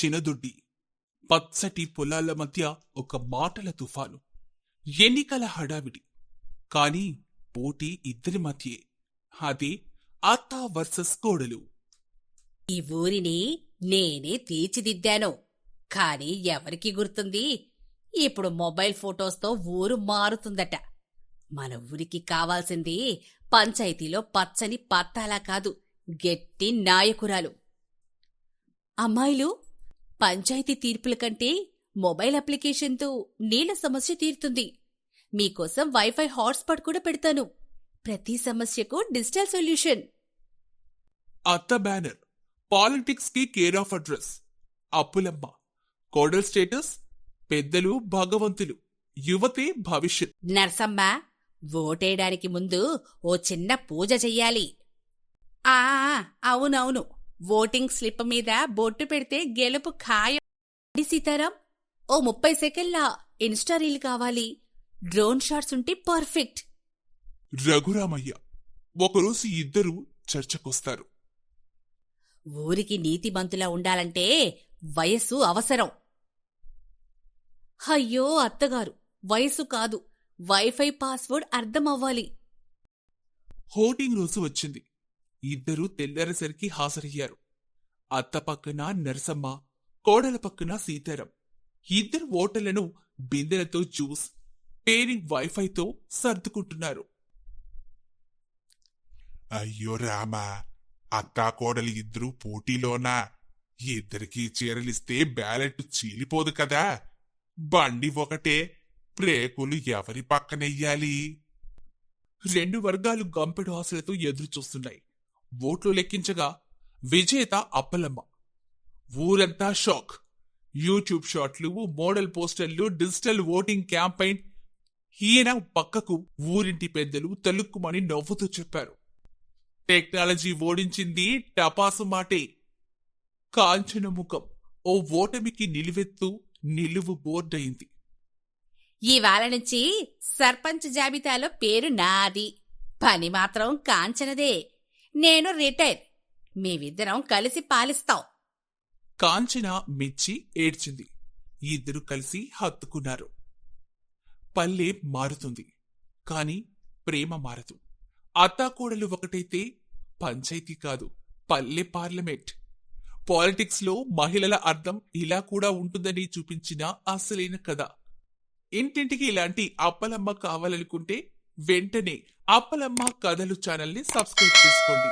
చినదుడ్డి. పచ్చటి పొలాల మధ్య ఒక మాటల తుఫాను. ఎన్నికల హడావిడి. కాని పోటీ ఇద్దరి మధ్యే. అదే అత్త వర్సెస్ కోడలు. ఈ ఊరిని నేనే తీర్చిదిద్దాను. కాని ఎవరికి గుర్తుంది? ఇప్పుడు మొబైల్ ఫోటోస్తో ఊరు మారుతుందట. మన ఊరికి కావాల్సింది పంచాయతీలో పచ్చని పత్తాలా కాదు, గట్టి నాయకురాలు. అమ్మాయిలు, పంచాయతీ తీర్పుల కంటే మొబైల్ అప్లికేషన్తో నీళ్ల సమస్య తీరుతుంది. మీకోసం వైఫై హాట్స్పాట్ కూడా పెడతాను. ప్రతి సమస్యకు డిజిటల్ సొల్యూషన్. అత్త బ్యానర్. పాలిటిక్స్ కి care of address. Appulamma. కోడల్ status. పెద్దలు భగవంతులు, యువతే భవిష్యత్. నర్సమ్మ, ఓటేయడానికి ముందు ఓ చిన్న పూజ చెయ్యాలి. ఆ అవునవును, ఓటింగ్ స్లిప్ మీద బొట్టు పెడితే గెలుపు ఖాయం. సీతారాం, ఓ 30 సెకండ్ల ఇన్స్టా రీల్ కావాలి. డ్రోన్ షాట్స్ ఉంటే పర్ఫెక్ట్. రఘురామయ్య. ఒకరోజు ఇద్దరు చర్చకొస్తారు. ఊరికి నీతిమంతులా ఉండాలంటే వయస్సు అవసరం. అయ్యో అత్తగారు, వయస్సు కాదు, వైఫై పాస్వర్డ్ అర్థమవ్వాలి. ఓటింగ్ రోజు వచ్చింది. ఇద్దరూ తెల్లారేసరికి హాజరయ్యారు. అత్త పక్కన నరసమ్మ, కోడల పక్కన సీతారాం. ఇద్దరు ఓటర్లను బిందెలతో జ్యూస్, పేరింగ్ వైఫైతో సర్దుకుంటున్నారు. అయ్యో రామా, అక్కా కోడలి ఇద్దరూ పోటీలోనా? ఇద్దరికీ చీరలిస్తే బ్యాలెట్ చీలిపోదు కదా. బండి ఒకటే, బ్రేకులు ఎవరి పక్కనెయ్యాలి? 2 వర్గాలు గంపెడు ఆశలతో ఎదురుచూస్తున్నాయి. ఓట్లు లెక్కించగా విజేత అప్పలమ్మ. ఊరంతా షాక్. యూట్యూబ్ షాట్లు, మోడల్ పోస్టర్లు, డిజిటల్ ఓటింగ్ క్యాంపెయిన్. ఈయన పక్కకు ఊరింటి పెద్దలు తలుక్కుమని నవ్వుతూ చెప్పారు. టెక్నాలజీ ఓడించింది టపాసు మాటే. కాంచన ముఖం ఓ ఓటమికి నిలువెత్తు నిలువు బోర్డయింది. ఇవాళ నుంచి సర్పంచ్ జాబితాలో పేరు నాది, పని మాత్రం కాంచనదే. నేను రిటైర్. మేమిద్దరం కలిసి పాలిస్తాం. కాంచన మెచ్చి ఏడ్చింది. ఇద్దరు కలిసి హత్తుకున్నారు. పల్లె మారుతుంది, కాని ప్రేమ మారదు. అత్తాకోడలు ఒకటైతే పంచాయతీ కాదు, పల్లె పార్లమెంట్. పాలిటిక్స్ లో మహిళల అర్థం ఇలా కూడా ఉంటుందని చూపించిన అసలైన కథ. ఇంటింటికి ఇలాంటి అప్పలమ్మ కావాలనుకుంటే వెంటనే అప్పలమ్మ కథలు ఛానల్ని సబ్స్క్రైబ్ చేసుకోండి.